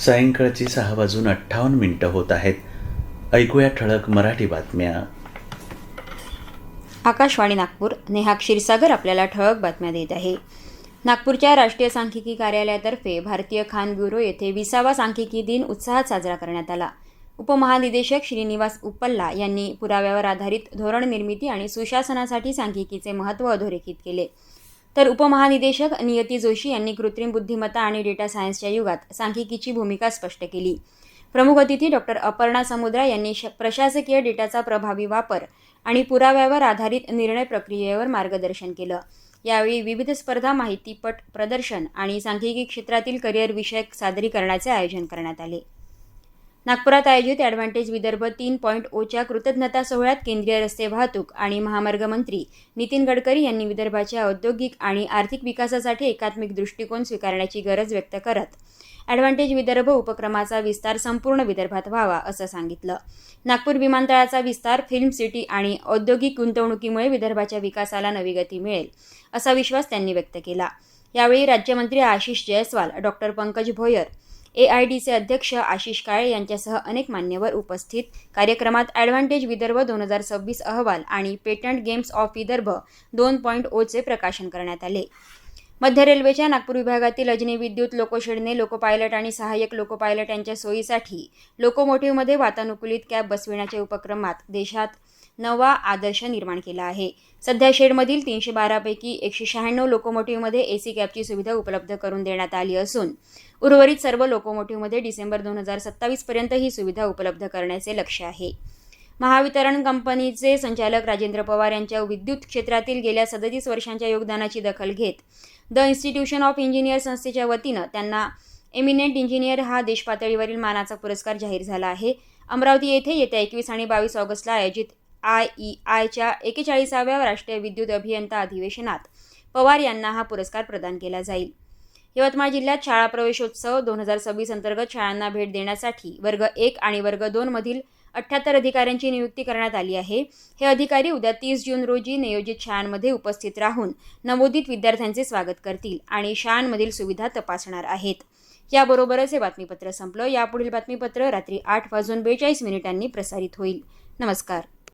सायंकाळची 6:58 होत आहेत. ऐकूया ठळक मराठी बातम्या. आकाशवाणी नागपूर. नेहा क्षीरसागर आपल्याला ठळक बातम्या देत आहे. नागपूरच्या राष्ट्रीय सांख्यिकी कार्यालयातर्फे भारतीय खान ब्युरो येथे 20वा सांख्यिकी दिन उत्साहात साजरा करण्यात आला. उपमहानिदेशक श्रीनिवास उप्पल्ला यांनी पुराव्यावर आधारित धोरण निर्मिती आणि सुशासनासाठी सांख्यिकीचे महत्त्व अधोरेखित केले. तर उपमहानिदेशक नियती जोशी यांनी कृत्रिम बुद्धिमत्ता आणि डेटा सायन्सच्या युगात सांख्यिकीची भूमिका स्पष्ट केली. प्रमुख अतिथी डॉक्टर अपर्णा समुद्रा यांनी प्रशासकीय डेटाचा प्रभावी वापर आणि पुराव्यावर आधारित निर्णय प्रक्रियेवर मार्गदर्शन केलं. यावेळी विविध स्पर्धा, माहितीपट प्रदर्शन आणि सांख्यिकी क्षेत्रातील करिअर विषयक सादरीकरणाचे आयोजन करण्यात आले. नागपुरात आयोजित ॲडव्हान्टेज विदर्भ 3.0च्या कृतज्ञता सोहळ्यात केंद्रीय रस्ते वाहतूक आणि महामार्ग मंत्री नितीन गडकरी यांनी विदर्भाच्या औद्योगिक आणि आर्थिक विकासासाठी एकात्मिक दृष्टिकोन स्वीकारण्याची गरज व्यक्त करत ॲडव्हान्टेज विदर्भ उपक्रमाचा विस्तार संपूर्ण विदर्भात व्हावा असं सांगितलं. नागपूर विमानतळाचा विस्तार, फिल्म सिटी आणि औद्योगिक गुंतवणुकीमुळे विदर्भाच्या विकासाला नवी गती मिळेल असा विश्वास त्यांनी व्यक्त केला. यावेळी राज्यमंत्री आशिष जयस्वाल, डॉक्टर पंकज भोयर, AIDचे अध्यक्ष आशिष काळे यांच्यासह अनेक मान्यवर उपस्थित. कार्यक्रमात ॲडव्हान्टेज विदर्भ 2026 अहवाल आणि पेटंट गेम्स ऑफ विदर्भ 2.0चे प्रकाशन करण्यात आले. मध्य रेल्वेच्या नागपूर विभागातील अजनी विद्युत लोकोशेडने लोकोपायलट आणि सहाय्यक लोकोपायलट यांच्या सोयीसाठी लोकोमोटिव्हमध्ये वातानुकूलित कॅब बसविण्याच्या उपक्रमात देशात नवा आदर्श निर्माण केला आहे. सध्या शेडमधील 312 पैकी 196 लोकोमोटिव्हमध्ये AC कॅबची सुविधा उपलब्ध करून देण्यात आली असून उर्वरित सर्व लोकोमोटिव्हमध्ये डिसेंबर 2027 पर्यंत ही सुविधा उपलब्ध करण्याचे लक्ष्य आहे. महावितरण कंपनीचे संचालक राजेंद्र पवार यांच्या विद्युत क्षेत्रातील गेल्या 37 वर्षांच्या योगदानाची दखल घेत द इन्स्टिट्यूशन ऑफ इंजिनियर संस्थेच्या वतीनं त्यांना एमिनेंट इंजिनियर हा देशपातळीवरील मानाचा पुरस्कार जाहीर झाला आहे. अमरावती येथे येत्या 21 आणि 22 ऑगस्टला आयोजित IEIच्या 41व्या राष्ट्रीय विद्युत अभियंता अधिवेशनात पवार यांना हा पुरस्कार प्रदान केला जाईल. यवतमाळ जिल्ह्यात शाळा प्रवेशोत्सव 2026 अंतर्गत शाळांना भेट देण्यासाठी वर्ग 1 आणि वर्ग 2 मधील 78 अधिकाऱ्यांची नियुक्ती करण्यात आली आहे. हे अधिकारी उद्या 30 जून रोजी नियोजित शाळांमध्ये उपस्थित राहून नवोदित विद्यार्थ्यांचे स्वागत करतील आणि शाळांमधील सुविधा तपासणार आहेत. याबरोबरच हे बातमीपत्र संपलं. यापुढील बातमीपत्र रात्री 8:42 प्रसारित होईल. नमस्कार.